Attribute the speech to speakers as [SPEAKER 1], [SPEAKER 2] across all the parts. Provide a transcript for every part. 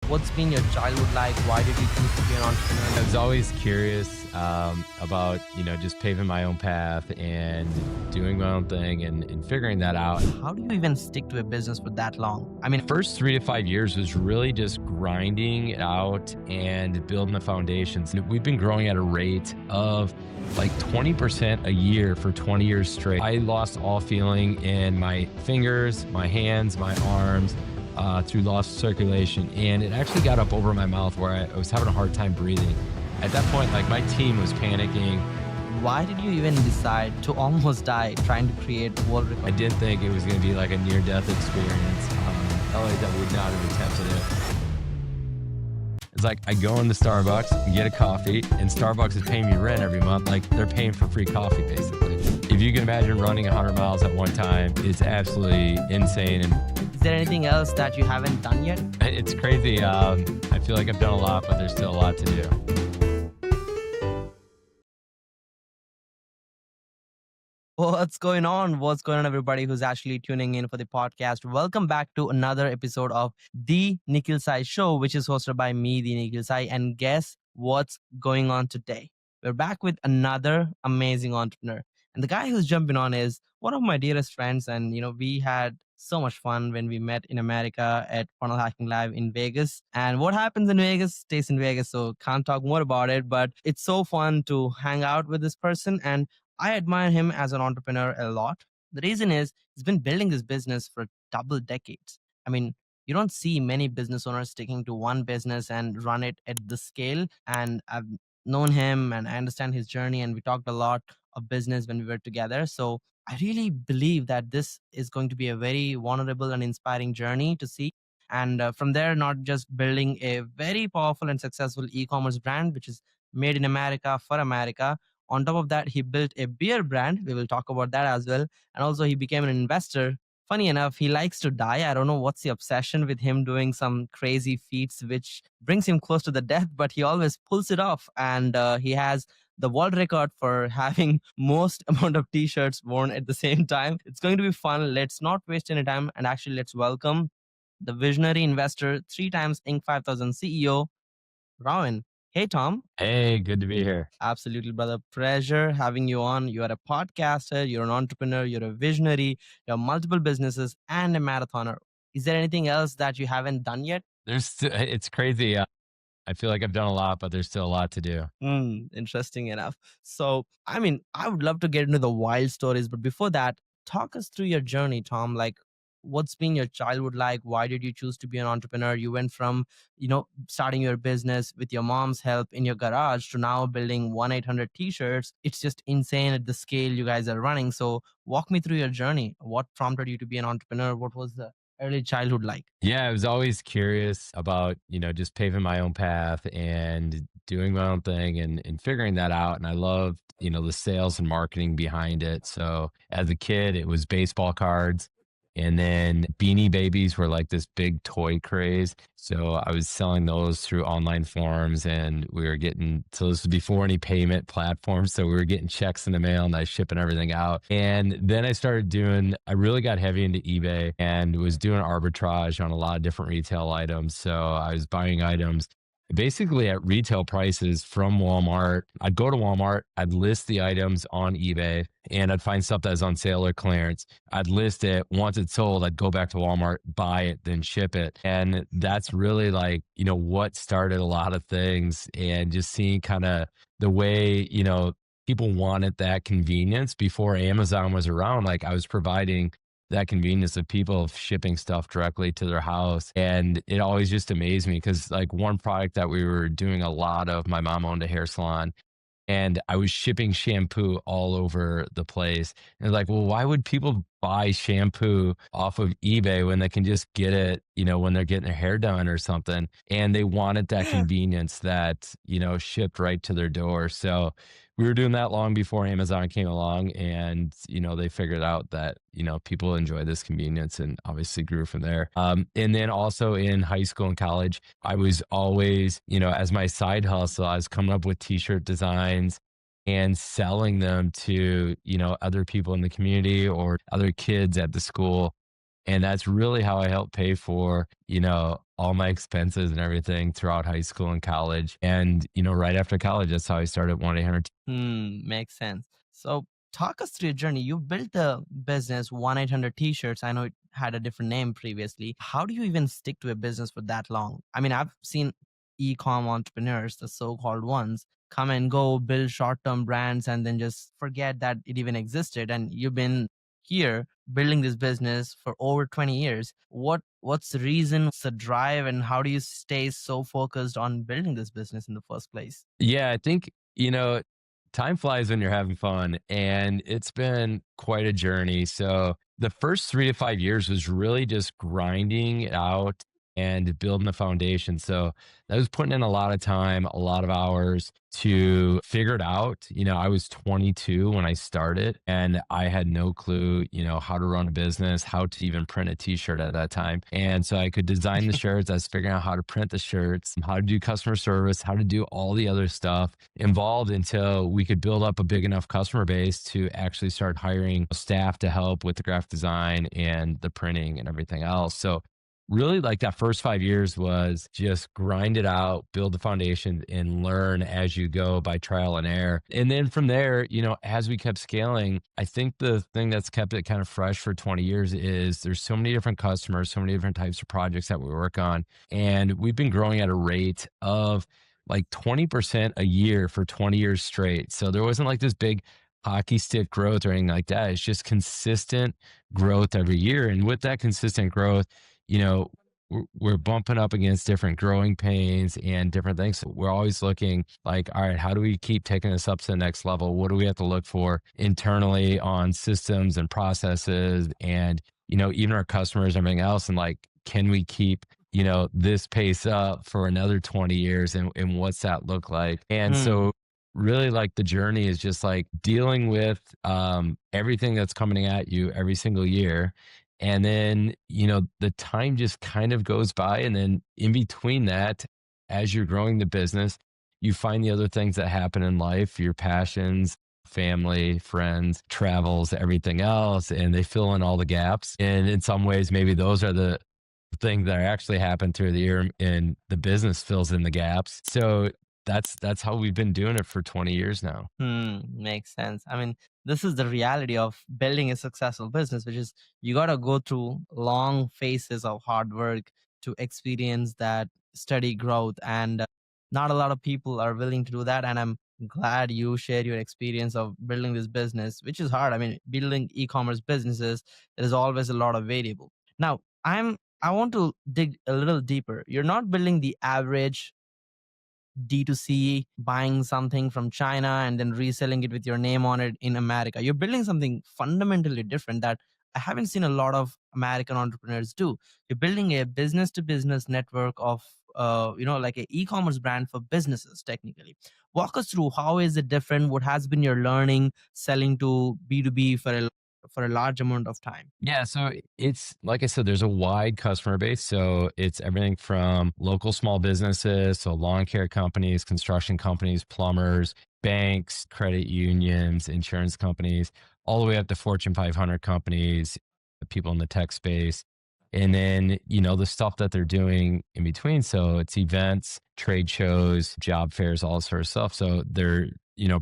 [SPEAKER 1] What's been your childhood like? Why did you choose to be an
[SPEAKER 2] I
[SPEAKER 1] entrepreneur?
[SPEAKER 2] was always curious about, just paving my own path and doing my own thing and figuring that out.
[SPEAKER 1] How do you even stick to a business for that long? I mean,
[SPEAKER 2] First 3 to 5 years was really just grinding it out and building the foundations. We've been growing at a rate of like 20% a year for 20 years straight. I lost all feeling in my fingers, my hands, my arms, through lost circulation. And it actually got up over my mouth where I was having a hard time breathing. At that point, like my team was panicking.
[SPEAKER 1] why did you even decide to almost die trying to create a world
[SPEAKER 2] I
[SPEAKER 1] record?
[SPEAKER 2] did think it was going to be like a near-death experience. Otherwise, I would not have attempted it. It's like I go into Starbucks and get a coffee, and Starbucks is paying me rent every month. Like they're paying for free coffee, basically. If you can imagine running 100 miles at one time, it's absolutely insane. And
[SPEAKER 1] Is there anything else that you haven't done yet?
[SPEAKER 2] it's crazy. I feel like I've done a lot, but there's still a lot to do.
[SPEAKER 1] What's going on? What's going on, everybody who's actually tuning in for the podcast? Welcome back to another episode of The Nikhil Sai Show, which is hosted by me, The Nikhil Sai. And guess what's going on today? We're back with another amazing entrepreneur. And the guy who's jumping on is one of my dearest friends. And, we had so much fun when we met in America at Funnel Hacking Live in Vegas. And what happens in Vegas stays in Vegas. So can't talk more about it. But it's so fun to hang out with this person. And I admire him as an entrepreneur a lot. The reason is he's been building this business for double decades. I mean, you don't see many business owners sticking to one business and run it at the scale. And I've known him and I understand his journey. And we talked a lot of business when we were together. So I really believe that this is going to be a very vulnerable and inspiring journey to see. And from there, not just building a very powerful and successful e commerce brand, which is made in America for America. On top of that, he built a beer brand. We will talk about that as well. And also, he became an investor. Funny enough, he likes to die. I don't know what's the obsession with him doing some crazy feats, which brings him close to the death, but he always pulls it off. And he has the world record for having most amount of t-shirts worn at the same time. It's going to be fun. Let's not waste any time. And actually, let's welcome the visionary investor, 3 times Inc. 5000 CEO, Rauen. Hey, Tom.
[SPEAKER 2] Hey, good to be here.
[SPEAKER 1] Absolutely, brother. Pleasure having you on. You are a podcaster, you're an entrepreneur, you're a visionary, you have multiple businesses and a marathoner. Is there anything else that you haven't done yet?
[SPEAKER 2] It's crazy. I feel like I've done a lot, but there's still a lot to do.
[SPEAKER 1] Interesting enough. So, I mean, I would love to get into the wild stories, but before that, talk us through your journey, Tom. Like, what's been your childhood like? Why did you choose to be an entrepreneur? You went from, starting your business with your mom's help in your garage to now building 1-800 t-shirts. It's just insane at the scale you guys are running. So, walk me through your journey. What prompted you to be an entrepreneur? What was the early childhood like?
[SPEAKER 2] Yeah, I was always curious about, just paving my own path and doing my own thing and figuring that out. And I loved, the sales and marketing behind it. So as a kid, it was baseball cards. And then Beanie Babies were like this big toy craze. So I was selling those through online forums and we were getting, so this was before any payment platforms. So we were getting checks in the mail and I was shipping everything out. And then I really got heavy into eBay and was doing arbitrage on a lot of different retail items. So I was buying items basically at retail prices from Walmart. I'd go to Walmart, I'd list the items on eBay, and I'd find stuff that was on sale or clearance. I'd list it. Once it's sold, I'd go back to Walmart, buy it, then ship it. And that's really like, what started a lot of things, and just seeing kind of the way, people wanted that convenience before Amazon was around. Like I was providing that convenience of people shipping stuff directly to their house. And it always just amazed me because like one product that we were doing a lot of, my mom owned a hair salon and I was shipping shampoo all over the place. And like, well, why would people buy shampoo off of eBay when they can just get it, when they're getting their hair done or something? And they wanted that convenience that, shipped right to their door. So we were doing that long before Amazon came along and, they figured out that, people enjoy this convenience and obviously grew from there. And then also in high school and college, I was always, as my side hustle, I was coming up with t-shirt designs and selling them to, other people in the community or other kids at the school. And that's really how I helped pay for, all my expenses and everything throughout high school and college. And, right after college, that's how I started 1-800.
[SPEAKER 1] Makes sense. So talk us through your journey. You built the business 1-800 T-shirts. I know it had a different name previously. How do you even stick to a business for that long? I mean, I've seen e-com entrepreneurs, the so-called ones, come and go, build short-term brands, and then just forget that it even existed. And you've been here building this business for over 20 years. What's the reason, what's the drive, and how do you stay so focused on building this business in the first place?
[SPEAKER 2] Yeah, I think, time flies when you're having fun, and it's been quite a journey. So the first 3 to 5 years was really just grinding it out and building the foundation. So that was putting in a lot of time, a lot of hours to figure it out. I was 22 when I started, and I had no clue, how to run a business, how to even print a t-shirt at that time. And so I could design the shirts. I was figuring out how to print the shirts, how to do customer service, how to do all the other stuff involved until we could build up a big enough customer base to actually start hiring staff to help with the graphic design and the printing and everything else. So really, like, that first 5 years was just grind it out, build the foundation, and learn as you go by trial and error. And then from there, as we kept scaling, I think the thing that's kept it kind of fresh for 20 years is there's so many different customers, so many different types of projects that we work on. And we've been growing at a rate of like 20% a year for 20 years straight. So there wasn't like this big hockey stick growth or anything like that. It's just consistent growth every year. And with that consistent growth, you know, we're bumping up against different growing pains and different things. So we're always looking like, all right, how do we keep taking this up to the next level? What do we have to look for internally on systems and processes and, even our customers and everything else? And like, can we keep, this pace up for another 20 years? And what's that look like? And
[SPEAKER 1] Hmm.
[SPEAKER 2] so really like the journey is just like dealing with everything that's coming at you every single year, and then, the time just kind of goes by. And then in between that, as you're growing the business, you find the other things that happen in life, your passions, family, friends, travels, everything else, and they fill in all the gaps. And in some ways, maybe those are the things that actually happen through the year, and the business fills in the gaps. So that's how we've been doing it for 20 years now.
[SPEAKER 1] Makes sense. I mean, this is the reality of building a successful business, which is you got to go through long phases of hard work to experience that steady growth. And not a lot of people are willing to do that. And I'm glad you share your experience of building this business, which is hard. I mean, building e-commerce businesses, there is always a lot of variable. Now, I want to dig a little deeper. You're not building the average D2C, buying something from China and then reselling it with your name on it in America. You're building something fundamentally different that I haven't seen a lot of American entrepreneurs do. You're building a business to business network of, like a e-commerce brand for businesses, technically. Walk us through how is it different? What has been your learning selling to B2B for a large amount of time?
[SPEAKER 2] Yeah, so it's like I said, there's a wide customer base. So it's everything from local small businesses, so lawn care companies, construction companies, plumbers, banks, credit unions, insurance companies, all the way up to Fortune 500 companies, people in the tech space. And then, the stuff that they're doing in between. So it's events, trade shows, job fairs, all sort of stuff. So they're,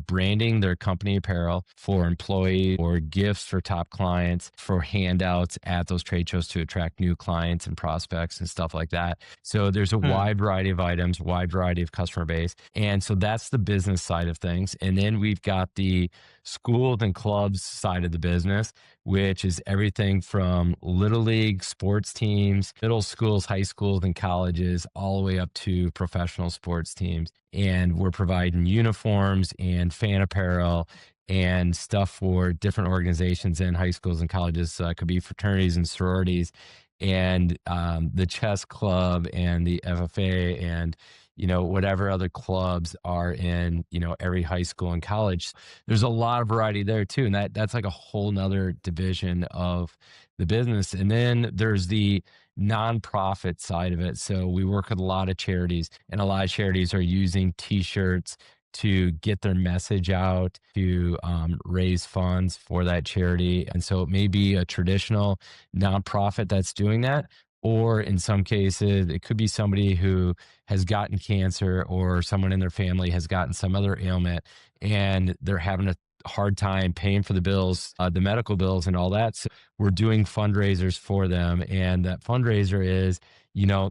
[SPEAKER 2] branding their company apparel for employees or gifts for top clients, for handouts at those trade shows to attract new clients and prospects and stuff like that. So there's a
[SPEAKER 1] Hmm.
[SPEAKER 2] wide variety of items, wide variety of customer base. And so that's the business side of things. And then we've got the schools and clubs side of the business, which is everything from little league sports teams, middle schools, high schools, and colleges, all the way up to professional sports teams. And we're providing uniforms and fan apparel and stuff for different organizations in high schools and colleges. Could be fraternities and sororities, and the chess club and the FFA, and whatever other clubs are in every high school and college. There's a lot of variety there too, and that's like a whole nother division of the business. And then there's the nonprofit side of it. So we work with a lot of charities, and a lot of charities are using t-shirts to get their message out to raise funds for that charity. And so it may be a traditional nonprofit that's doing that. Or in some cases, it could be somebody who has gotten cancer or someone in their family has gotten some other ailment and they're having a hard time paying for the bills, the medical bills and all that. So we're doing fundraisers for them. And that fundraiser is,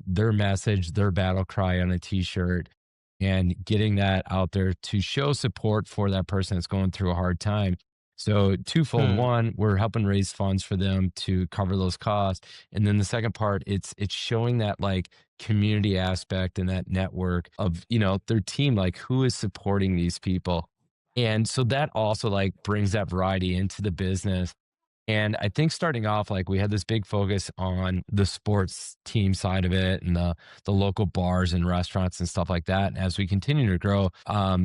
[SPEAKER 2] their message, their battle cry on a t-shirt and getting that out there to show support for that person that's going through a hard time. So twofold.
[SPEAKER 1] Hmm.
[SPEAKER 2] One, we're helping raise funds for them to cover those costs. And then the second part, it's showing that like community aspect and that network of, their team, like who is supporting these people. And so that also like brings that variety into the business. And I think starting off, like we had this big focus on the sports team side of it and the local bars and restaurants and stuff like that. And as we continue to grow,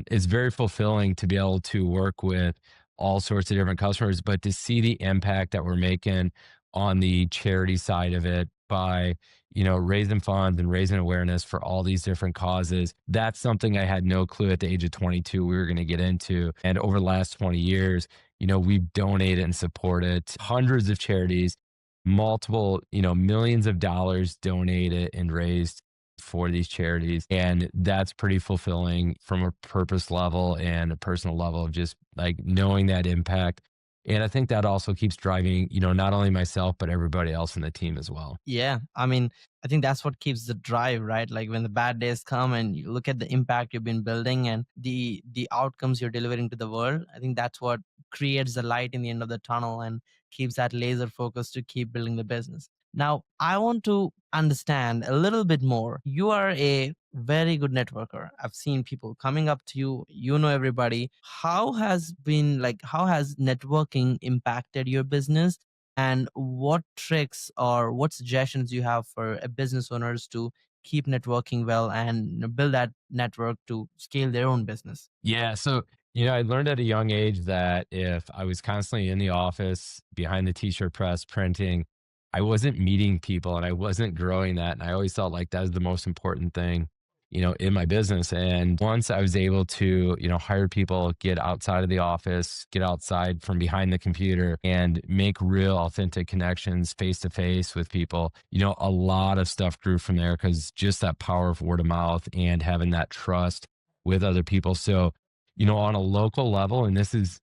[SPEAKER 2] it's very fulfilling to be able to work with all sorts of different customers, but to see the impact that we're making on the charity side of it by raising funds and raising awareness for all these different causes. That's something I had no clue at the age of 22 we were going to get into. And over the last 20 years, we've donated and supported hundreds of charities, multiple, millions of dollars donated and raised for these charities. And that's pretty fulfilling from a purpose level and a personal level of just like knowing that impact. And I think that also keeps driving, not only myself, but everybody else in the team as well.
[SPEAKER 1] Yeah, I mean, I think that's what keeps the drive, right? Like when the bad days come and you look at the impact you've been building and the outcomes you're delivering to the world, I think that's what creates the light in the end of the tunnel and keeps that laser focus to keep building the business. Now, I want to understand a little bit more. You are a very good networker. I've seen people coming up to you, you know everybody. How has networking impacted your business? And what tricks or what suggestions you have for business owners to keep networking well and build that network to scale their own business?
[SPEAKER 2] Yeah. So, I learned at a young age that if I was constantly in the office behind the t-shirt press printing, I wasn't meeting people and I wasn't growing that. And I always felt like that was the most important thing, in my business. And once I was able to, hire people, get outside of the office, get outside from behind the computer and make real authentic connections face to face with people, a lot of stuff grew from there because just that power of word of mouth and having that trust with other people. So, on a local level, and this is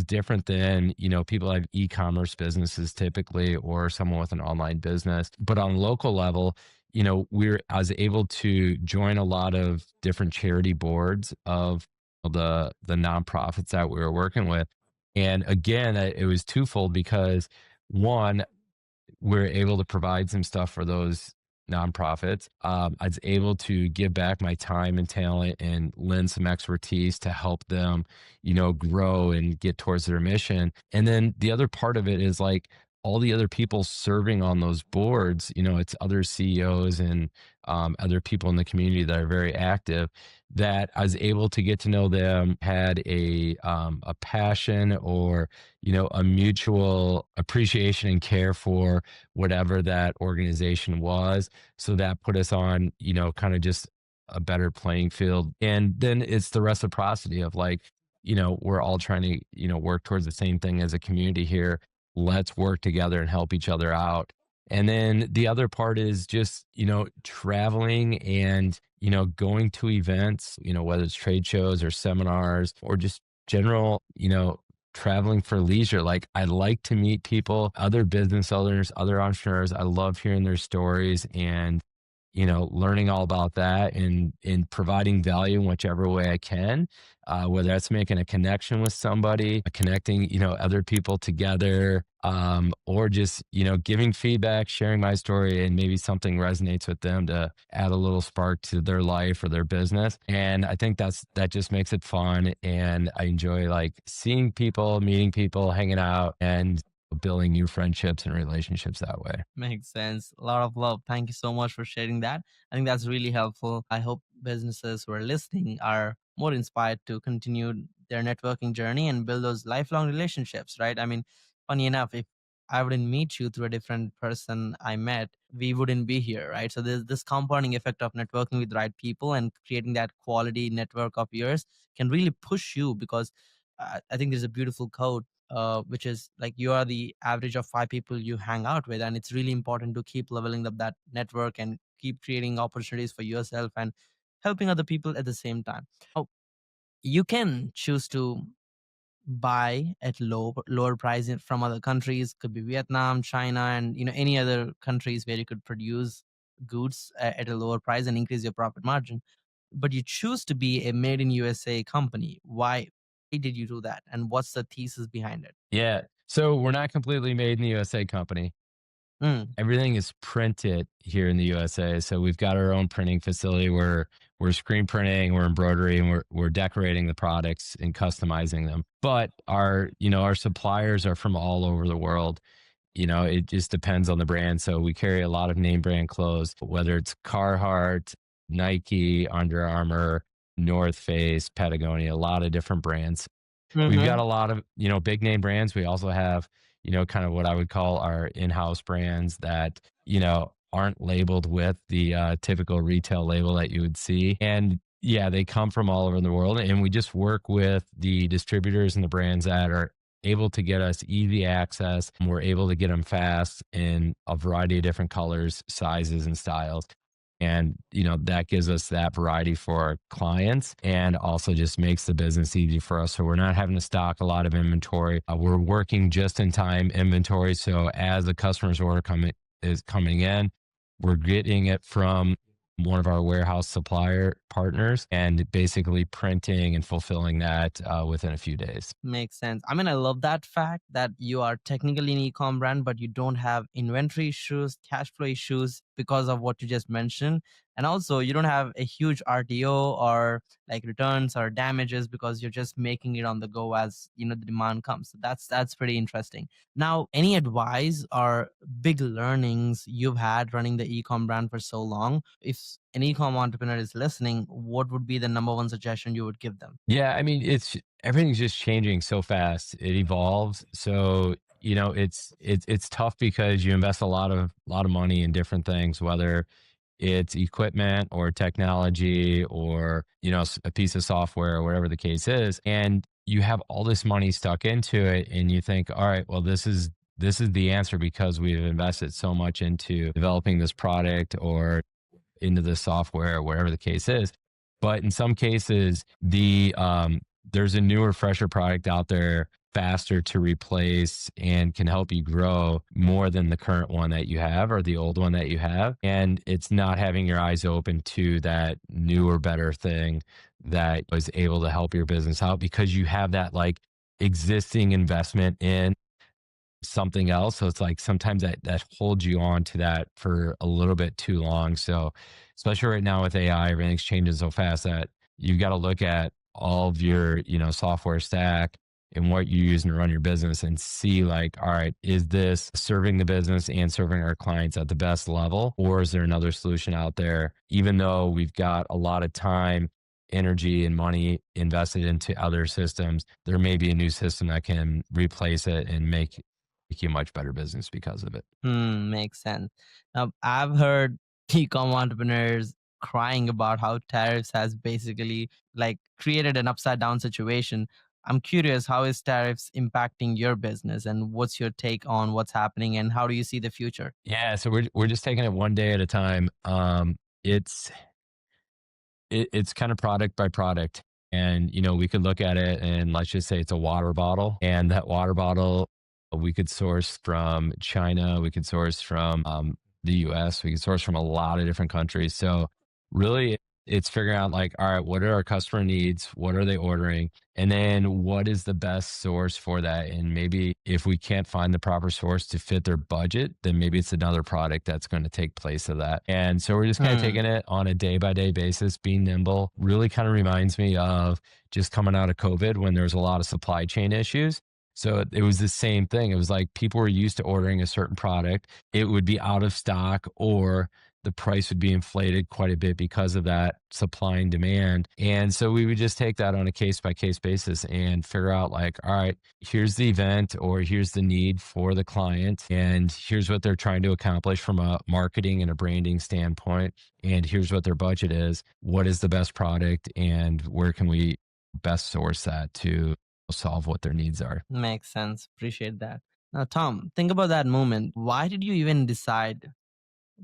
[SPEAKER 2] different than, people have e-commerce businesses typically or someone with an online business. But on local level, I was able to join a lot of different charity boards of the nonprofits that we were working with. And again, it was twofold because one, we're able to provide some stuff for those nonprofits. I was able to give back my time and talent and lend some expertise to help them, grow and get towards their mission. And then the other part of it is like all the other people serving on those boards, it's other CEOs and other people in the community that are very active that I was able to get to know them, had a passion or, a mutual appreciation and care for whatever that organization was. So that put us on, kind of just a better playing field. And then it's the reciprocity of like, we're all trying to, work towards the same thing as a community here. Let's work together and help each other out. And then the other part is just, traveling and, going to events, whether it's trade shows or seminars or just general, traveling for leisure. Like I like to meet people, other business owners, other entrepreneurs. I love hearing their stories and, learning all about that and providing value in whichever way I can, whether that's making a connection with somebody, connecting, other people together, or just, giving feedback, sharing my story, and maybe something resonates with them to add a little spark to their life or their business. And I think that just makes it fun. And I enjoy like seeing people, meeting people, hanging out, and building new friendships and relationships that way.
[SPEAKER 1] Makes sense. A lot of love. Thank you so much for sharing that. I think that's really helpful. I hope businesses who are listening are more inspired to continue their networking journey and build those lifelong relationships, right? I mean, funny enough, if I wouldn't meet you through a different person I met, we wouldn't be here, right? So there's this compounding effect of networking with the right people and creating that quality network of yours can really push you because I think there's a beautiful quote, which is like you are the average of five people you hang out with, and it's really important to keep leveling up that network and keep creating opportunities for yourself and helping other people at the same time. Oh, you can choose to buy at lower price from other countries, could be Vietnam, China, and any other countries where you could produce goods at a lower price and increase your profit margin. But you choose to be a made in USA company. Why did you do that, and what's the thesis behind it?
[SPEAKER 2] Yeah. So we're not completely made in the USA company.
[SPEAKER 1] Mm,
[SPEAKER 2] Everything is printed here in the USA. So we've got our own printing facility where we're screen printing, we're embroidery, and we're decorating the products and customizing them. But our suppliers are from all over the world. It just depends on the brand. So we carry a lot of name brand clothes, whether it's Carhartt, Nike, Under Armour, North Face, Patagonia, a lot of different brands. We've got
[SPEAKER 1] mm-hmm.
[SPEAKER 2] a lot of, big name brands. We also have, kind of what I would call our in-house brands that, aren't labeled with the typical retail label that you would see. And yeah, they come from all over the world. And we just work with the distributors and the brands that are able to get us easy access. We're able to get them fast in a variety of different colors, sizes, and styles. And, that gives us that variety for our clients and also just makes the business easy for us. So we're not having to stock a lot of inventory. We're working just in time inventory. So as the customer's order is coming in, we're getting it from one of our warehouse supplier partners and basically printing and fulfilling that within a few days.
[SPEAKER 1] Makes sense. I mean, I love that fact that you are technically an e-com brand, but you don't have inventory issues, cash flow issues because of what you just mentioned. And also, you don't have a huge RTO or like returns or damages because you're just making it on the go as the demand comes. So that's pretty interesting. Now, any advice or big learnings you've had running the e-com brand for so long? If an e-com entrepreneur is listening, what would be the number one suggestion you would give them?
[SPEAKER 2] Yeah, I mean, everything's just changing so fast. It evolves. So, it's tough because you invest a lot of money in different things, whether it's equipment or technology or, a piece of software or whatever the case is. And you have all this money stuck into it and you think, all right, well, this is the answer because we've invested so much into developing this product or into the software or whatever the case is. But in some cases, there's a newer, fresher product out there faster to replace and can help you grow more than the current one that you have or the old one that you have. And it's not having your eyes open to that newer, better thing that was able to help your business out because you have that like existing investment in something else. So it's like sometimes that holds you on to that for a little bit too long. So especially right now with AI, everything's changing so fast that you've got to look at all of your, software stack and what you're using to run your business and see like, all right, is this serving the business and serving our clients at the best level? Or is there another solution out there? Even though we've got a lot of time, energy and money invested into other systems, there may be a new system that can replace it and make you a much better business because of it.
[SPEAKER 1] Makes sense. Now, I've heard e-com entrepreneurs crying about how tariffs has basically like created an upside down situation. I'm curious, how is tariffs impacting your business and what's your take on what's happening and how do you see the future?
[SPEAKER 2] Yeah, so we're just taking it one day at a time. It's it's kind of product by product. And, we could look at it and let's just say it's a water bottle. And that water bottle, we could source from China, we could source from the US, we could source from a lot of different countries. So, really, it's figuring out like, all right, what are our customer needs? What are they ordering? And then what is the best source for that? And maybe if we can't find the proper source to fit their budget, then maybe it's another product that's going to take place of that. And so we're just kind of
[SPEAKER 1] Hmm.
[SPEAKER 2] taking it on a day by day basis, being nimble. Really kind of reminds me of just coming out of COVID when there was a lot of supply chain issues. So it was the same thing. It was like people were used to ordering a certain product. It would be out of stock or the price would be inflated quite a bit because of that supply and demand. And so we would just take that on a case by case basis and figure out like, all right, here's the event or here's the need for the client. And here's what they're trying to accomplish from a marketing and a branding standpoint. And here's what their budget is. What is the best product and where can we best source that to solve what their needs are?
[SPEAKER 1] Makes sense. Appreciate that. Now, Tom, think about that moment. Why did you even decide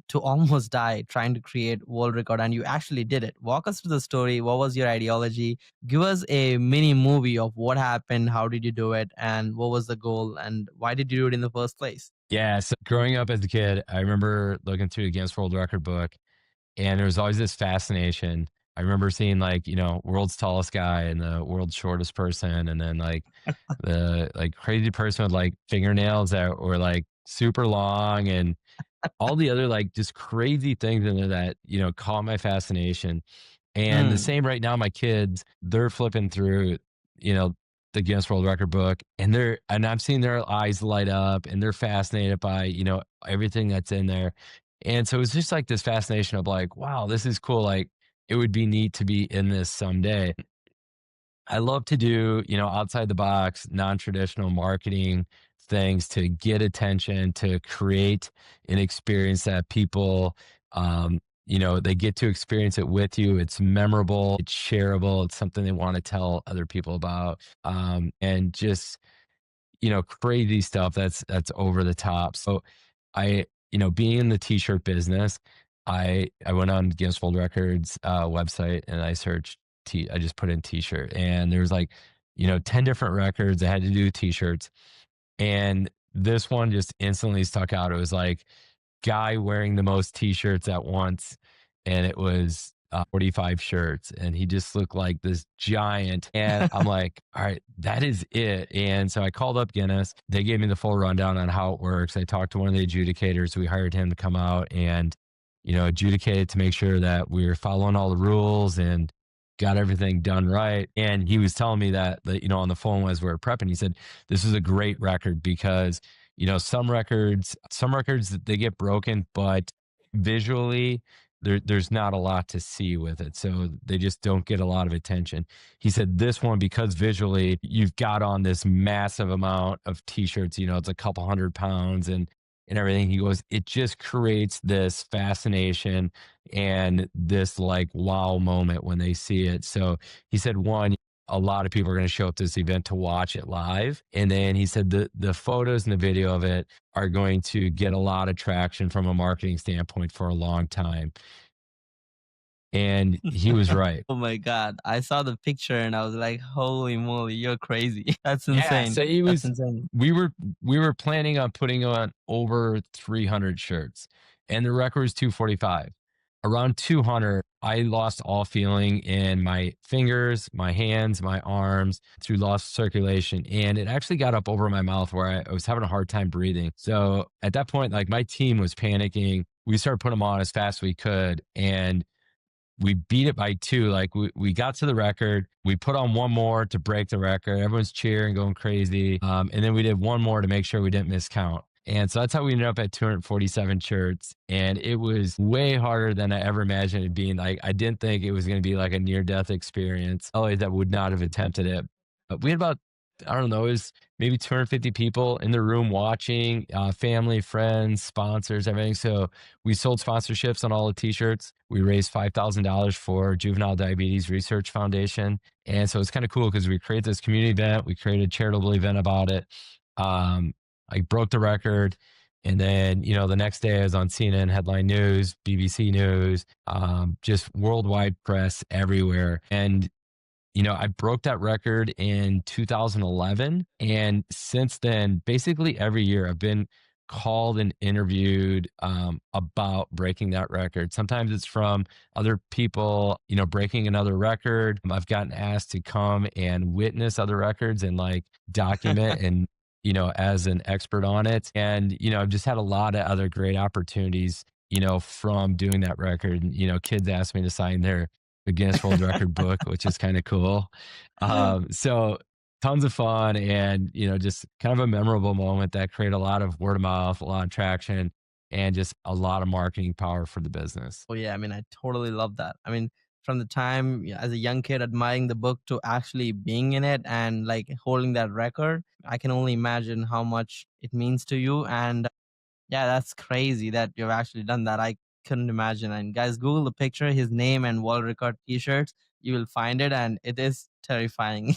[SPEAKER 1] to almost die trying to create world record, and you actually did it? Walk us through the story. What was your ideology? Give us a mini movie of what happened, how did you do it, and what was the goal, and why did you do it in the first place?
[SPEAKER 2] Yeah. So growing up as a kid, I remember looking through the Guinness World Record book, and there was always this fascination. I remember seeing like, world's tallest guy and the world's shortest person, and then like the like crazy person with like fingernails that were like super long and all the other like just crazy things in there that, caught my fascination. And the
[SPEAKER 1] Hmm.
[SPEAKER 2] same right now, my kids, they're flipping through, you know, the Guinness World Record book, and I'm seeing their eyes light up and they're fascinated by, everything that's in there. And so it's just like this fascination of like, wow, this is cool. Like it would be neat to be in this someday. I love to do, outside the box, non-traditional marketing things to get attention, to create an experience that people, they get to experience it with you. It's memorable, it's shareable, it's something they want to tell other people about. And just crazy stuff that's over the top. So being in the t-shirt business, I went on Guinness World Records website and I searched I just put in t-shirt and there was like, 10 different records that had to do with t-shirts. And this one just instantly stuck out. It was like guy wearing the most t-shirts at once, and it was 45 shirts, and he just looked like this giant. And I'm like, all right, that is it. And so I called up Guinness. They gave me the full rundown on how it works. I talked to one of the adjudicators. We hired him to come out and adjudicate it to make sure that we were following all the rules and got everything done right. And he was telling me that on the phone as we were prepping, he said, this is a great record because some records they get broken, but visually there's not a lot to see with it. So they just don't get a lot of attention. He said this one, because visually you've got on this massive amount of t-shirts, it's a couple 100 pounds and everything. He goes, it just creates this fascination and this like wow moment when they see it. So he said, one, a lot of people are going to show up to this event to watch it live. And then he said the photos and the video of it are going to get a lot of traction from a marketing standpoint for a long time. And he was right.
[SPEAKER 1] Oh my God. I saw the picture and I was like, holy moly, you're crazy. That's
[SPEAKER 2] Yeah.
[SPEAKER 1] insane.
[SPEAKER 2] So he
[SPEAKER 1] That's
[SPEAKER 2] was
[SPEAKER 1] insane.
[SPEAKER 2] we were planning on putting on over 300 shirts and the record was 245. Around 200, I lost all feeling in my fingers, my hands, my arms through loss of circulation. And it actually got up over my mouth where I was having a hard time breathing. So at that point, like my team was panicking. We started putting them on as fast as we could. And we beat it by two. Like we got to the record. We put on one more to break the record. Everyone's cheering, going crazy. And then we did one more to make sure we didn't miscount. And so that's how we ended up at 247 shirts. And it was way harder than I ever imagined it being. Like I didn't think it was going to be like a near death experience. Otherwise, I would not have attempted it. But we had about, I don't know, it was maybe 250 people in the room watching, family, friends, sponsors, everything. So we sold sponsorships on all the t-shirts. We raised $5,000 for Juvenile Diabetes Research Foundation. And so it's kind of cool because we created this community event. We created a charitable event about it. I broke the record. And then, the next day I was on CNN headline news, BBC News, just worldwide press everywhere. And I broke that record in 2011. And since then, basically every year I've been called and interviewed about breaking that record. Sometimes it's from other people, breaking another record. I've gotten asked to come and witness other records and like document and, as an expert on it. And, I've just had a lot of other great opportunities, from doing that record. And, kids ask me to sign the Guinness World Record book, which is kind of cool. So tons of fun and, just kind of a memorable moment that created a lot of word of mouth, a lot of traction. and just a lot of marketing power for the business.
[SPEAKER 1] Oh yeah, I mean, I totally love that. I mean, from the time as a young kid admiring the book to actually being in it and like holding that record, I can only imagine how much it means to you. And yeah, that's crazy that you've actually done that. I couldn't imagine. And guys, Google the picture, his name and world record t-shirts. You will find it, and it is terrifying.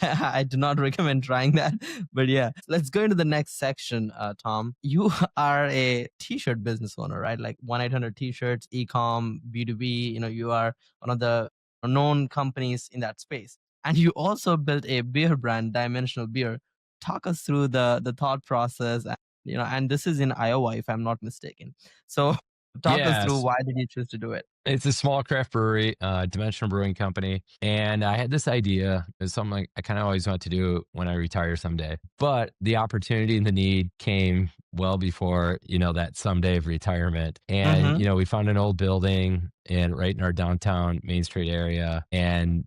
[SPEAKER 1] I do not recommend trying that. But yeah, let's go into the next section, Tom. You are a t-shirt business owner, right? Like 1-800 t-shirts, e-com, B2B. You are one of the known companies in that space. And you also built a beer brand, Dimensional Beer. Talk us through the thought process. And this is in Iowa, if I'm not mistaken. So talk us through
[SPEAKER 2] Yes.
[SPEAKER 1] why did you choose to do it?
[SPEAKER 2] It's a small craft brewery, Dimensional Brewing Company. And I had this idea. It's something like I kind of always want to do when I retire someday. But the opportunity and the need came well before, that someday of retirement. And,
[SPEAKER 1] Mm-hmm.
[SPEAKER 2] we found an old building and right in our downtown Main Street area. And,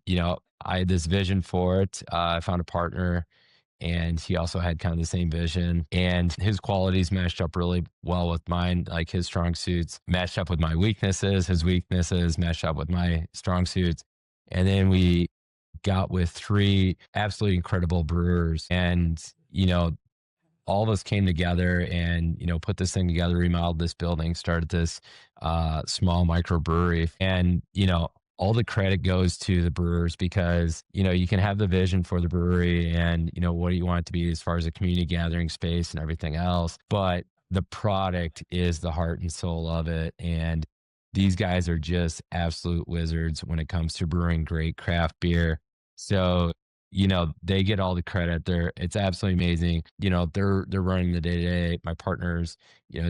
[SPEAKER 2] I had this vision for it. I found a partner and he also had kind of the same vision, and his qualities matched up really well with mine. Like his strong suits matched up with my weaknesses, his weaknesses matched up with my strong suits. And then we got with three absolutely incredible brewers, and all of us came together and put this thing together, remodeled this building, started this small microbrewery. And all the credit goes to the brewers, because you can have the vision for the brewery and what do you want it to be as far as a community gathering space and everything else, but the product is the heart and soul of it. And these guys are just absolute wizards when it comes to brewing great craft beer. So they get all the credit. It's absolutely amazing. They're running the day to day. My partners,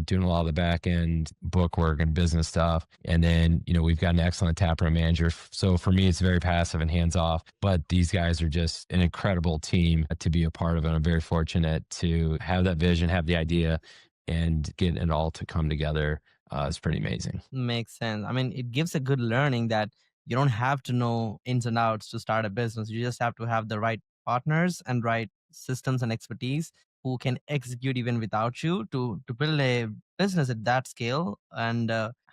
[SPEAKER 2] doing a lot of the back end book work and business stuff. And then, we've got an excellent taproom manager. So for me, it's very passive and hands off. But these guys are just an incredible team to be a part of. And I'm very fortunate to have that vision, have the idea, and get it all to come together. It's pretty amazing.
[SPEAKER 1] Makes sense. I mean, it gives a good learning that you don't have to know ins and outs to start a business. You just have to have the right partners and right systems and expertise who can execute even without you to build a business at that scale and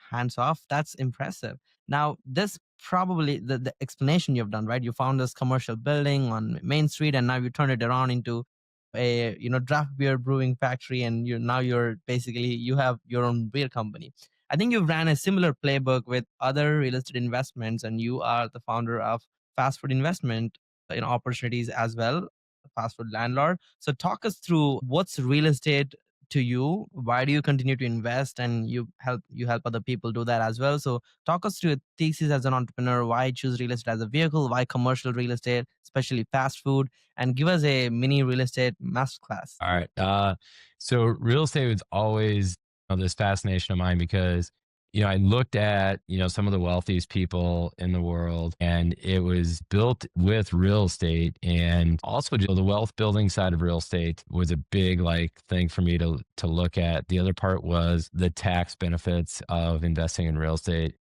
[SPEAKER 1] hands off. That's impressive. Now, this probably the explanation you've done, right? You found this commercial building on Main Street, and now you turned it around into a draft beer brewing factory, and you're basically you have your own beer company. I think you've ran a similar playbook with other real estate investments, and you are the founder of fast food investment opportunities as well, a fast food landlord. So talk us through what's real estate to you. Why do you continue to invest, and you help other people do that as well? So talk us through a thesis as an entrepreneur. Why choose real estate as a vehicle? Why commercial real estate, especially fast food? And give us a mini real estate masterclass.
[SPEAKER 2] All right. So real estate was always this fascination of mine, because, I looked at, some of the wealthiest people in the world, and it was built with real estate. And also the wealth building side of real estate was a big like thing for me to look at. The other part was the tax benefits of investing in real estate.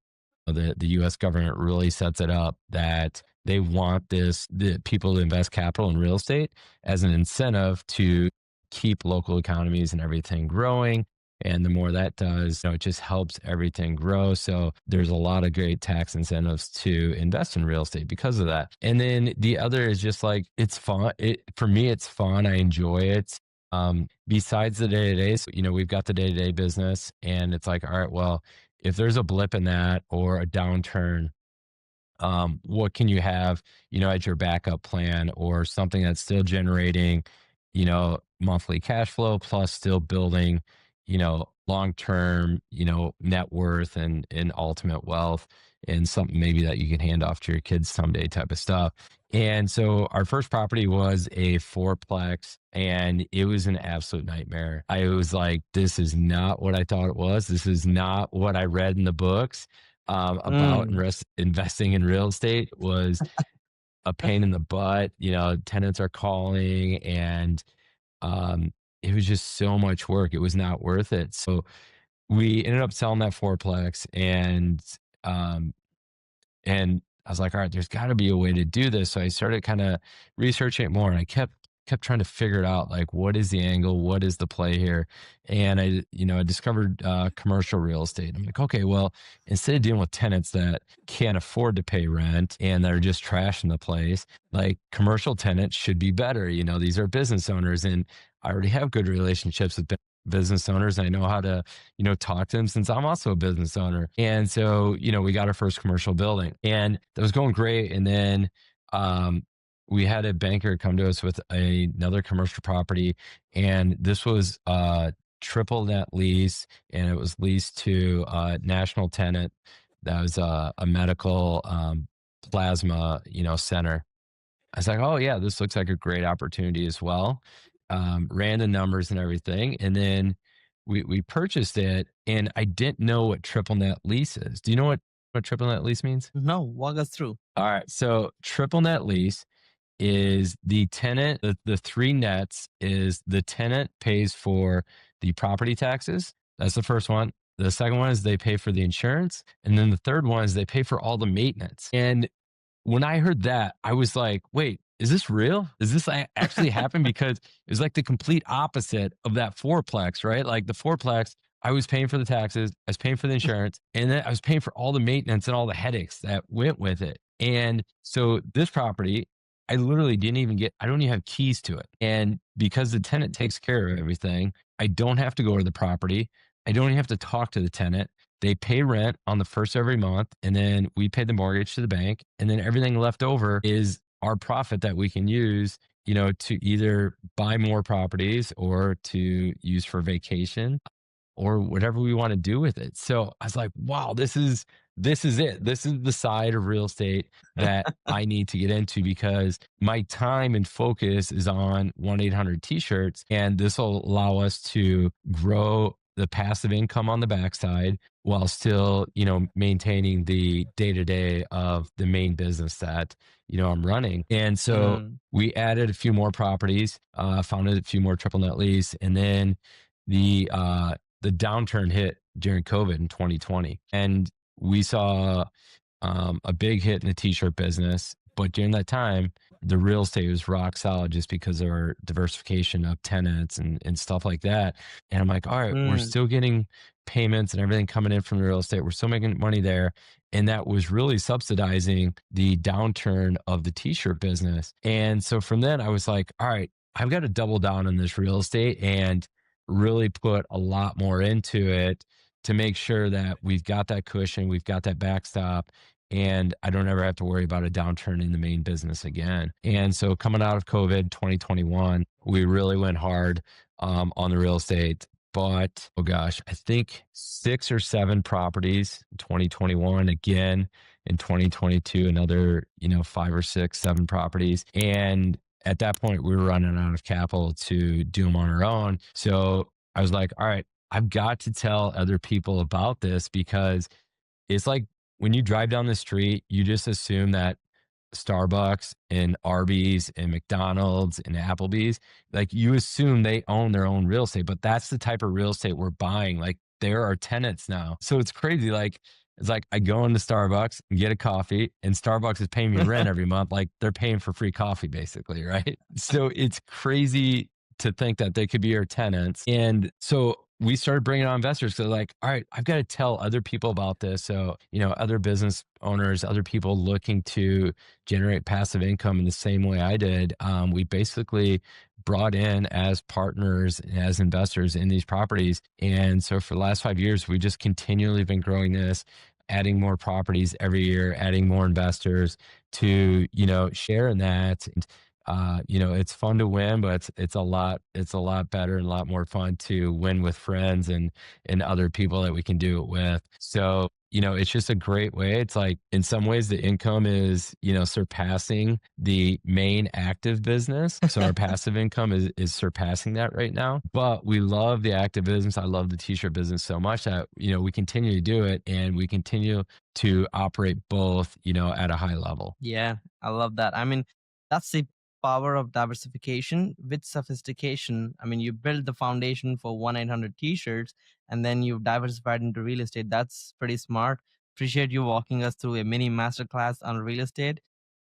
[SPEAKER 2] The US government really sets it up that they want the people to invest capital in real estate as an incentive to keep local economies and everything growing. And the more that does, it just helps everything grow. So there's a lot of great tax incentives to invest in real estate because of that. And then the other is just like, it's fun. For me, it's fun. I enjoy it. Besides the day to day, so, we've got the day to day business, and it's like, all right, well, if there's a blip in that or a downturn, what can you have, as your backup plan, or something that's still generating, monthly cash flow plus still building, long term, net worth and ultimate wealth, and something maybe that you can hand off to your kids someday type of stuff. And so our first property was a fourplex, and it was an absolute nightmare. I was like, this is not what I thought it was. This is not what I read in the books about
[SPEAKER 1] Mm.
[SPEAKER 2] investing in real estate. Was a pain in the butt. Tenants are calling, and um, it was just so much work. It was not worth it. So we ended up selling that fourplex, um, and I was like, all right, there's got to be a way to do this. So I started kind of researching it more, and I kept kept trying to figure it out. Like, what is the angle? What is the play here? And I discovered commercial real estate. I'm like, okay, well, instead of dealing with tenants that can't afford to pay rent and that are just trashing the place, like commercial tenants should be better. These are business owners, and I already have good relationships with business owners. And I know how to, talk to them since I'm also a business owner. And so, we got our first commercial building and that was going great. And then, we had a banker come to us with another commercial property, and this was a triple net lease, and it was leased to a national tenant that was a medical plasma, center. I was like, oh yeah, this looks like a great opportunity as well. Ran the numbers and everything, and then we purchased it, and I didn't know what triple net lease is. Do you know what triple net lease means?
[SPEAKER 1] No, walk us through.
[SPEAKER 2] All right, so triple net lease is the tenant, the three nets is the tenant pays for the property taxes. That's the first one. The second one is they pay for the insurance. And then the third one is they pay for all the maintenance. And when I heard that, I was like, wait, is this real? Is this actually happen? Because it was like the complete opposite of that fourplex, right? Like the fourplex, I was paying for the taxes, I was paying for the insurance, and then I was paying for all the maintenance and all the headaches that went with it. And so this property, I literally didn't even I don't even have keys to it. And because the tenant takes care of everything, I don't have to go to the property. I don't even have to talk to the tenant. They pay rent on the first of every month, and then we pay the mortgage to the bank, and then everything left over is our profit that we can use, to either buy more properties or to use for vacation or whatever we want to do with it. So I was like, wow, this is it. This is the side of real estate that I need to get into because my time and focus is on 1-800 t-shirts, and this will allow us to grow the passive income on the backside while still, maintaining the day-to-day of the main business that, I'm running. And so
[SPEAKER 1] Mm,
[SPEAKER 2] we added a few more properties, founded a few more triple net lease, and then the the downturn hit during COVID in 2020. And we saw a big hit in the t-shirt business. But during that time, the real estate was rock solid just because of our diversification of tenants and stuff like that. And I'm like, all right, we're
[SPEAKER 1] mm,
[SPEAKER 2] still getting payments and everything coming in from the real estate. We're still making money there. And that was really subsidizing the downturn of the t-shirt business. And so from then I was like, all right, I've got to double down on this real estate and really put a lot more into it to make sure that we've got that cushion, we've got that backstop, and I don't ever have to worry about a downturn in the main business again. And so coming out of COVID 2021, we really went hard on the real estate. But oh gosh, I think 6 or 7 properties in 2021, again in 2022, another, 5 or 6, 7 properties. And at that point, we were running out of capital to do them on our own. So I was like, all right, I've got to tell other people about this because it's like when you drive down the street, you just assume that Starbucks and Arby's and McDonald's and Applebee's, like you assume they own their own real estate, but that's the type of real estate we're buying. Like there are tenants now. So it's crazy. Like it's like I go into Starbucks and get a coffee, and Starbucks is paying me rent every month. Like they're paying for free coffee basically, right? So it's crazy to think that they could be our tenants. And so we started bringing on investors. So like, all right, I've got to tell other people about this. So, other business owners, other people looking to generate passive income in the same way I did. We basically brought in as partners, as investors in these properties. And so for the last 5 years, we just continually been growing this, adding more properties every year, adding more investors to, share in that. It's fun to win, but it's a lot better and a lot more fun to win with friends and other people that we can do it with. So, it's just a great way. It's like in some ways the income is, surpassing the main active business. So our passive income is surpassing that right now. But we love the active business. I love the t-shirt business so much that, we continue to do it and we continue to operate both, at a high level.
[SPEAKER 1] yeah, I love that. I mean, that's the power of diversification with sophistication. I mean, you build the foundation for 1-800 t-shirts and then you've diversified into real estate. That's pretty smart. Appreciate you walking us through a mini masterclass on real estate.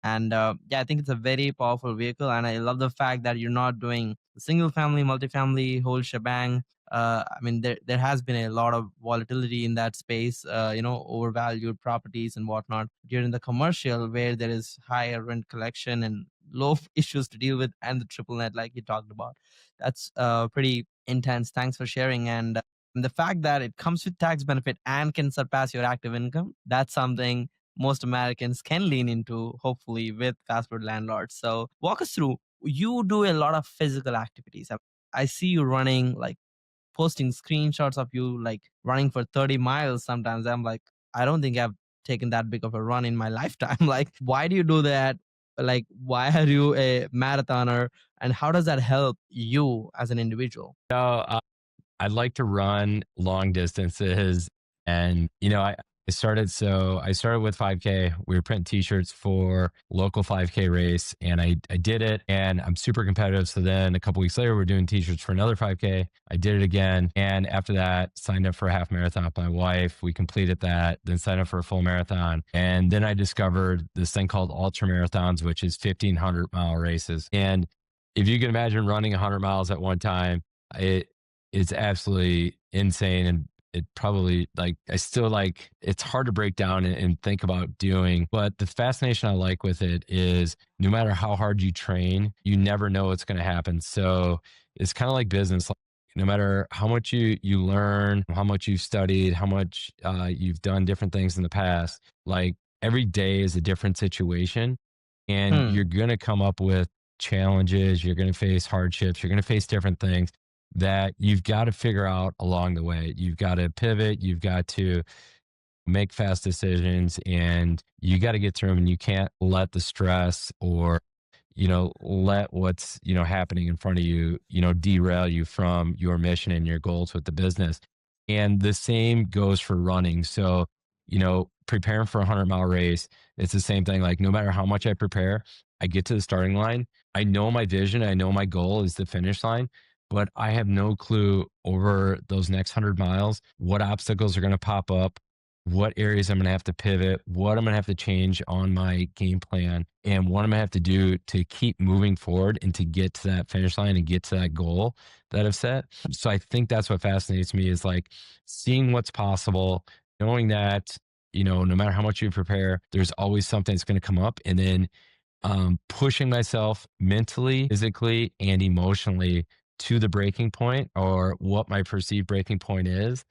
[SPEAKER 1] And yeah, I think it's a very powerful vehicle. And I love the fact that you're not doing single family, multifamily, whole shebang. I mean, there has been a lot of volatility in that space, overvalued properties and whatnot during the commercial, where there is higher rent collection and low issues to deal with, and the triple net, like you talked about. That's pretty intense. Thanks for sharing. And the fact that it comes with tax benefit and can surpass your active income, that's something most Americans can lean into, hopefully, with fast food landlords. So, walk us through. You do a lot of physical activities. I see you running, like posting screenshots of you like running for 30 miles sometimes. I'm like, I don't think I've taken that big of a run in my lifetime. Like, why do you do that? Like, why are you a marathoner? And how does that help you as an individual?
[SPEAKER 2] So I'd like to run long distances. And, I started with 5K. We were printing t-shirts for local 5K race, and I did it, and I'm super competitive. So then a couple weeks later, we're doing t-shirts for another 5K. I did it again. And after that, signed up for a half marathon with my wife. We completed that, then signed up for a full marathon. And then I discovered this thing called ultra marathons, which is 1,500-mile races. And if you can imagine running 100 miles at one time, it it's absolutely insane. And it probably, like, I still, like, it's hard to break down and think about doing. But the fascination I like with it is no matter how hard you train, you never know what's going to happen. So it's kind of like business. Like, no matter how much you learn, how much you've studied, how much you've done different things in the past, like, every day is a different situation, and
[SPEAKER 1] Hmm.
[SPEAKER 2] you're going to come up with challenges. You're going to face hardships. You're going to face different things that you've got to figure out along the way. You've got to pivot, you've got to make fast decisions, and you got to get through them. And you can't let the stress or, let what's, happening in front of you, derail you from your mission and your goals with the business. And the same goes for running. So, preparing for a 100-mile race, it's the same thing. Like, no matter how much I prepare, I get to the starting line. I know my vision, I know my goal is the finish line, but I have no clue over those next 100 miles what obstacles are going to pop up, what areas I'm going to have to pivot, what I'm going to have to change on my game plan, and what I'm going to have to do to keep moving forward and to get to that finish line and get to that goal that I've set. So I think that's what fascinates me, is like seeing what's possible, knowing that, no matter how much you prepare, there's always something that's going to come up. And then pushing myself mentally, physically, and emotionally to the breaking point, or what my perceived breaking point is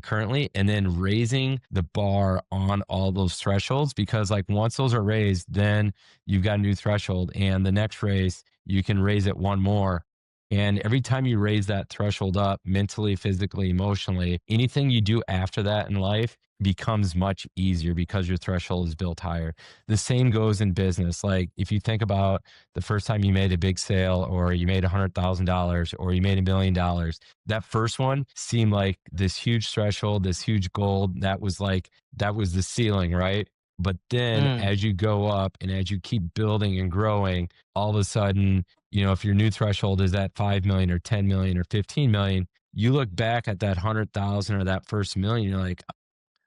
[SPEAKER 2] currently, and then raising the bar on all those thresholds. Because, like, once those are raised, then you've got a new threshold, and the next race you can raise it one more. And every time you raise that threshold up mentally, physically, emotionally, anything you do after that in life becomes much easier because your threshold is built higher. The same goes in business. Like, if you think about the first time you made a big sale, or you made $100,000, or you made $1 million, that first one seemed like this huge threshold, this huge goal. That was the ceiling, right? But then
[SPEAKER 1] Hmm.
[SPEAKER 2] as you go up and as you keep building and growing, all of a sudden, if your new threshold is at 5 million or 10 million or 15 million, you look back at that 100,000 or that first million, you're like,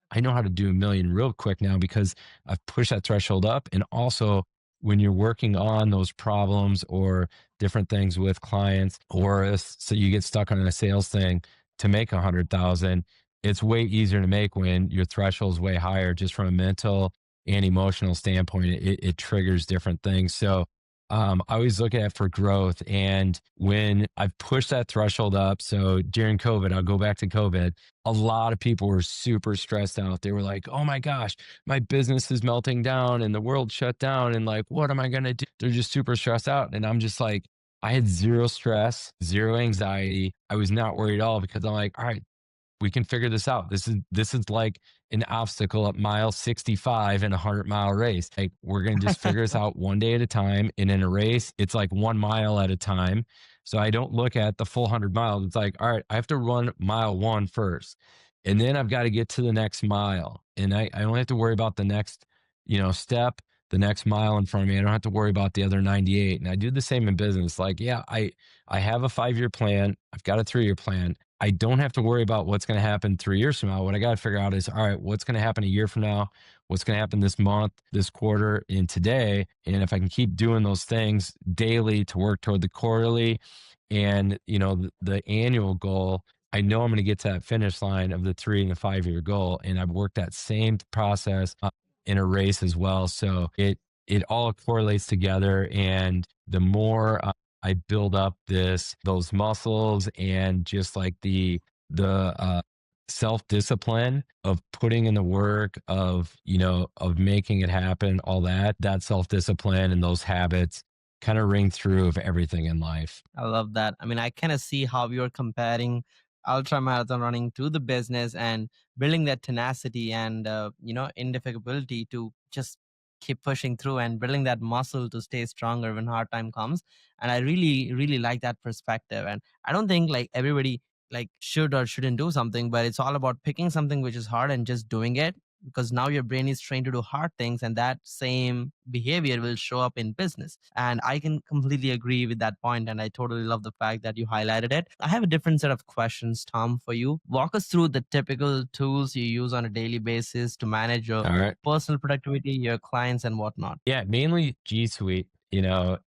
[SPEAKER 2] I know how to do a million real quick now because I've pushed that threshold up. And also, when you're working on those problems or different things with clients, or so you get stuck on a sales thing to make 100,000, it's way easier to make when your threshold is way higher, just from a mental and emotional standpoint. It triggers different things. So I always look at it for growth. And when I've pushed that threshold up, so during COVID, I'll go back to COVID, a lot of people were super stressed out. They were like, oh my gosh, my business is melting down and the world shut down. And, like, what am I going to do? They're just super stressed out. And I'm just like, I had zero stress, zero anxiety. I was not worried at all, because I'm like, all right, we can figure this out. This is like an obstacle at mile 65 in a 100-mile race. Like, we're going to just figure this out one day at a time. And in a race, it's like 1 mile at a time. So I don't look at the full 100 miles. It's like, all right, I have to run mile one first. And then I've got to get to the next mile. And I only have to worry about the next, step, the next mile in front of me. I don't have to worry about the other 98. And I do the same in business. Like, yeah, I have a 5-year plan. I've got a 3-year plan. I don't have to worry about what's going to happen 3 years from now. What I got to figure out is, all right, what's going to happen a year from now? what's going to happen this month, this quarter, and today. And if I can keep doing those things daily to work toward the quarterly and, the annual goal, I know I'm going to get to that finish line of the 3 and the 5 year goal. And I've worked that same process in a race as well. So it all correlates together. And the more I build up those muscles and just like the self discipline of putting in the work of making it happen, all that self discipline and those habits kind of ring through of everything in life.
[SPEAKER 1] I love that. I mean, I kind of see how you're comparing ultra marathon running to the business and building that tenacity and indefatigability to just keep pushing through and building that muscle to stay stronger when hard time comes. And I really, really like that perspective. And I don't think like everybody like should or shouldn't do something, but it's all about picking something which is hard and just doing it, because now your brain is trained to do hard things, and that same behavior will show up in business. And I can completely agree with that point, and I totally love the fact that you highlighted it. I have a different set of questions, Tom, for you. Walk us through the typical tools you use on a daily basis to manage your
[SPEAKER 2] All right.
[SPEAKER 1] personal productivity, your clients, and whatnot.
[SPEAKER 2] Yeah, mainly G Suite,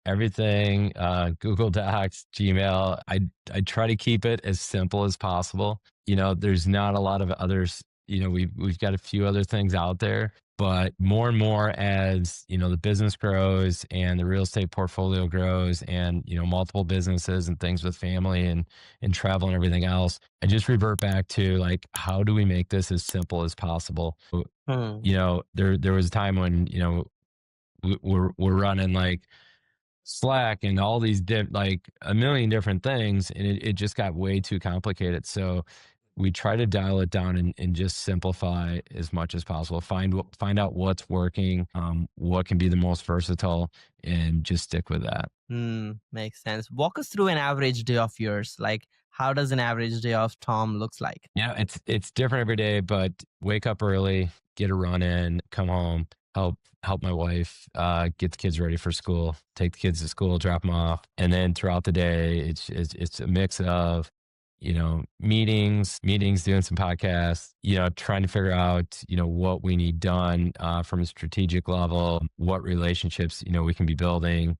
[SPEAKER 2] everything, Google Docs, Gmail. I try to keep it as simple as possible. There's not a lot of others, we've got a few other things out there, but more and more as, the business grows and the real estate portfolio grows and, multiple businesses and things with family and travel and everything else, I just revert back to like, how do we make this as simple as possible?
[SPEAKER 1] Hmm.
[SPEAKER 2] There was a time when, we're running like Slack and all these like a million different things, and it just got way too complicated. So we try to dial it down and just simplify as much as possible. Find out what's working, what can be the most versatile, and just stick with that.
[SPEAKER 1] Makes sense. Walk us through an average day of yours. Like, how does an average day of Tom looks like?
[SPEAKER 2] Yeah, it's different every day, but wake up early, get a run in, come home, help my wife get the kids ready for school, take the kids to school, drop them off, and then throughout the day, it's a mix of meetings, doing some podcasts, trying to figure out what we need done from a strategic level, what relationships we can be building,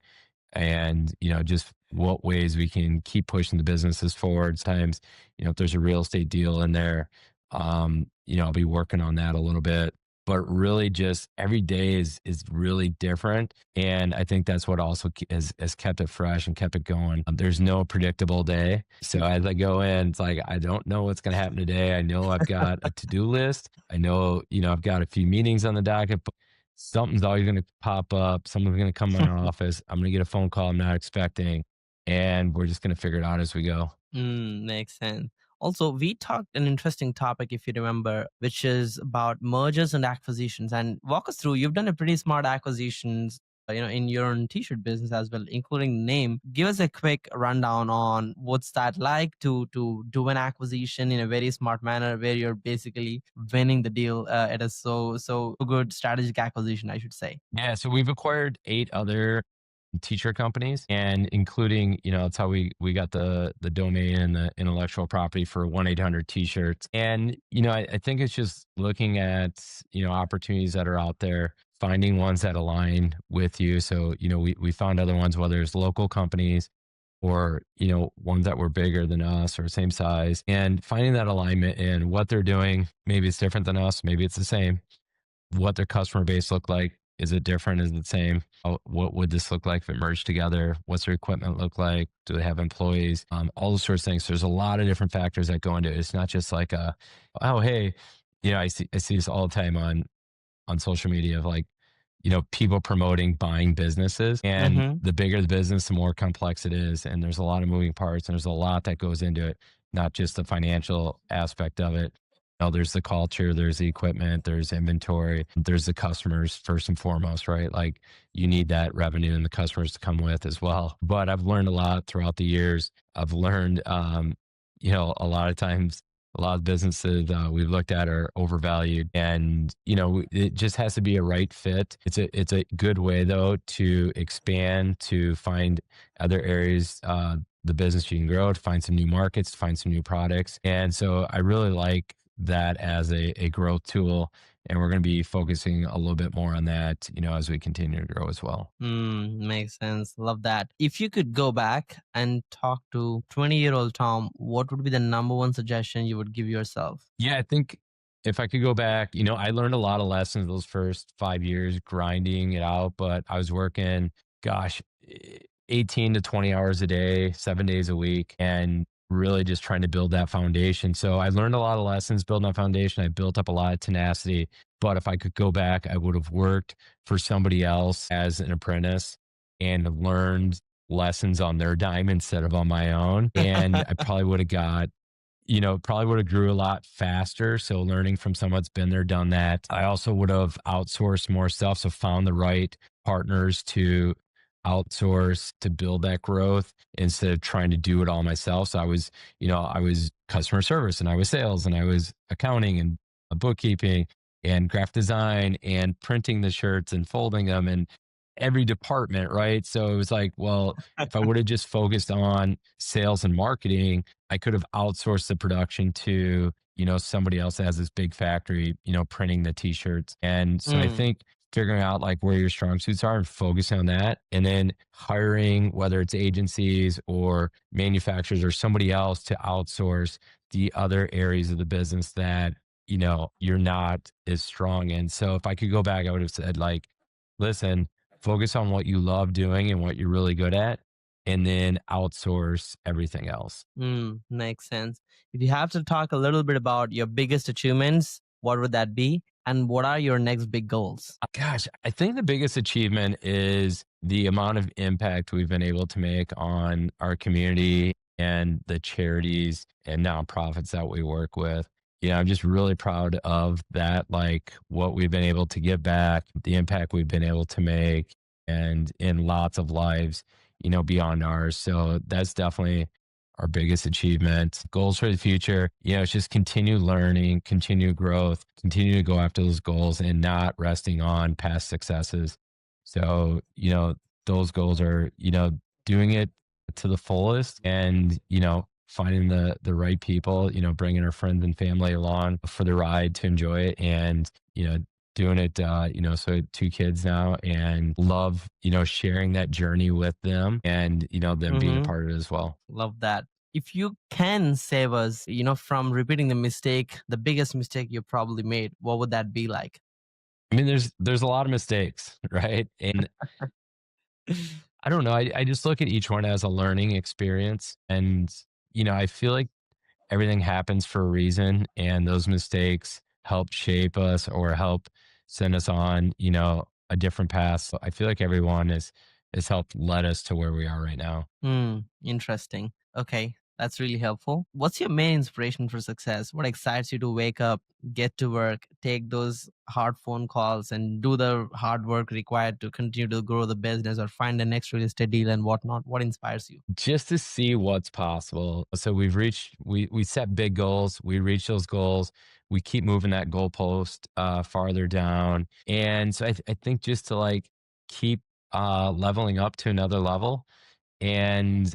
[SPEAKER 2] and just what ways we can keep pushing the businesses forward. Sometimes if there's a real estate deal in there, I'll be working on that a little bit, but really just every day is really different, and I think that's what also has kept it fresh and kept it going. There's no predictable day, so as I go in, it's like I don't know what's going to happen today. I know I've got a to-do list. I know I've got a few meetings on the docket, but something's always going to pop up. Someone's going to come in our office. I'm going to get a phone call I'm not expecting, and we're just going to figure it out as we go.
[SPEAKER 1] Makes sense. Also, we talked an interesting topic, if you remember, which is about mergers and acquisitions. And walk us through. You've done a pretty smart acquisitions, in your own t-shirt business as well, including the name. Give us a quick rundown on what's that like to do an acquisition in a very smart manner, where you're basically winning the deal at a so good strategic acquisition, I should say.
[SPEAKER 2] Yeah, so we've acquired 8 other t-shirt companies, and including that's how we got the domain and the intellectual property for 1-800 t-shirts. And I think it's just looking at opportunities that are out there, finding ones that align with you. So we found other ones, whether it's local companies or ones that were bigger than us or same size, and finding that alignment in what they're doing. Maybe it's different than us, maybe it's the same. What their customer base look like. Is it different? Is it the same? What would this look like if it merged together? What's their equipment look like? Do they have employees? All those sorts of things. So there's a lot of different factors that go into it. It's not just like oh, hey, I see this all the time on social media of like, people promoting buying businesses. And
[SPEAKER 1] Mm-hmm.
[SPEAKER 2] the bigger the business, the more complex it is. And there's a lot of moving parts and there's a lot that goes into it, not just the financial aspect of it. There's the culture, there's the equipment, there's inventory, there's the customers first and foremost, right? Like you need that revenue and the customers to come with as well. But I've learned a lot throughout the years. I've learned, a lot of times, a lot of businesses we've looked at are overvalued, and it just has to be a right fit. It's a good way though to expand, to find other areas. The business you can grow, to find some new markets, to find some new products. And so I really like that as a growth tool. And we're going to be focusing a little bit more on that, as we continue to grow as well.
[SPEAKER 1] Makes sense. Love that. If you could go back and talk to 20-year-old Tom, what would be the number one suggestion you would give yourself?
[SPEAKER 2] Yeah, I think if I could go back, I learned a lot of lessons those first 5 years grinding it out, but I was working, gosh, 18 to 20 hours a day, 7 days a week, and really just trying to build that foundation. So I learned a lot of lessons building that foundation. I built up a lot of tenacity. But if I could go back, I would have worked for somebody else as an apprentice and learned lessons on their dime instead of on my own. And I probably would have got probably would have grew a lot faster. So learning from someone that's been there, done that. I also would have outsourced more stuff. So found the right partners to outsource to build that growth instead of trying to do it all myself. So I was customer service and I was sales and I was accounting and bookkeeping and graphic design and printing the shirts and folding them and every department, right? So it was like, well, if I would have just focused on sales and marketing, I could have outsourced the production to, somebody else that has this big factory, printing the t-shirts. And so I
[SPEAKER 1] Mm,
[SPEAKER 2] think figuring out like where your strong suits are and focusing on that and then hiring, whether it's agencies or manufacturers or somebody else to outsource the other areas of the business that, you're not as strong in. So if I could go back, I would have said like, listen, focus on what you love doing and what you're really good at, and then outsource everything else.
[SPEAKER 1] makes sense. If you have to talk a little bit about your biggest achievements, what would that be? And what are your next big goals?
[SPEAKER 2] Gosh, I think the biggest achievement is the amount of impact we've been able to make on our community and the charities and nonprofits that we work with. I'm just really proud of that, like what we've been able to give back, the impact we've been able to make, and in lots of lives, beyond ours. So that's definitely our biggest achievement. Goals for the future, it's just continue learning, continue growth, continue to go after those goals and not resting on past successes. So, those goals are, doing it to the fullest and, finding the right people, bringing our friends and family along for the ride to enjoy it and, doing it, so I have two kids now and love, sharing that journey with them and, them being a
[SPEAKER 1] Mm-hmm.
[SPEAKER 2] part of it as well.
[SPEAKER 1] Love that. If you can save us, from repeating the biggest mistake you probably made, what would that be like?
[SPEAKER 2] I mean, there's a lot of mistakes, right? And I don't know. I just look at each one as a learning experience. And, I feel like everything happens for a reason. And those mistakes help shape us or help send us on, a different path. So I feel like everyone has helped led us to where we are right now.
[SPEAKER 1] Interesting. Okay, that's really helpful. What's your main inspiration for success? What excites you to wake up, get to work, take those hard phone calls, and do the hard work required to continue to grow the business or find the next real estate deal and whatnot? What inspires you?
[SPEAKER 2] Just to see what's possible. So we set big goals, we reach those goals, we keep moving that goalpost farther down. And so I think just to like keep leveling up to another level and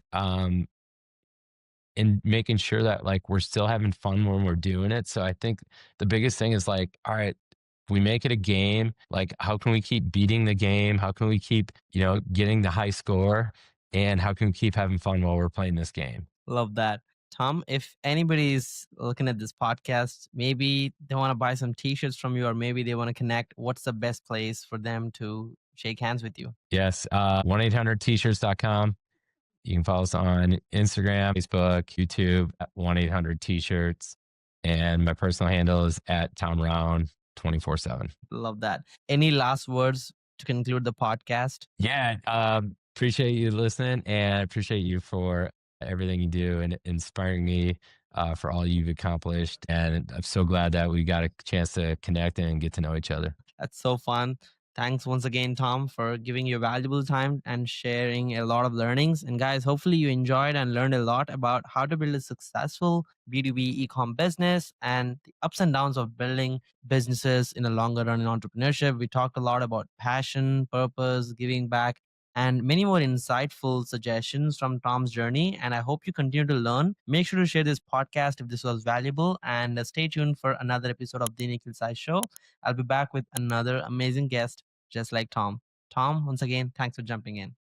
[SPEAKER 2] making sure that like we're still having fun when we're doing it. So I think the biggest thing is like, all right, if we make it a game, like how can we keep beating the game? How can we keep, getting the high score? And how can we keep having fun while we're playing this game?
[SPEAKER 1] Love that. Tom, if anybody's looking at this podcast, maybe they want to buy some t-shirts from you or maybe they want to connect, what's the best place for them to shake hands with you?
[SPEAKER 2] Yes. 1-800-tshirts.com. You can follow us on Instagram, Facebook, YouTube at 1-800-T-shirts. And my personal handle is at Tom Round 24/7.
[SPEAKER 1] Love that. Any last words to conclude the podcast?
[SPEAKER 2] Yeah. Appreciate you listening and appreciate you for everything you do and inspiring me for all you've accomplished. And I'm so glad that we got a chance to connect and get to know each other.
[SPEAKER 1] That's so fun. Thanks once again, Tom, for giving your valuable time and sharing a lot of learnings. And guys, hopefully you enjoyed and learned a lot about how to build a successful B2B e-com business and the ups and downs of building businesses in the longer run in entrepreneurship. We talked a lot about passion, purpose, giving back, and many more insightful suggestions from Tom's journey. And I hope you continue to learn. Make sure to share this podcast if this was valuable, and stay tuned for another episode of The Nikhil Sai Show. I'll be back with another amazing guest, just like Tom. Tom, once again, thanks for jumping in.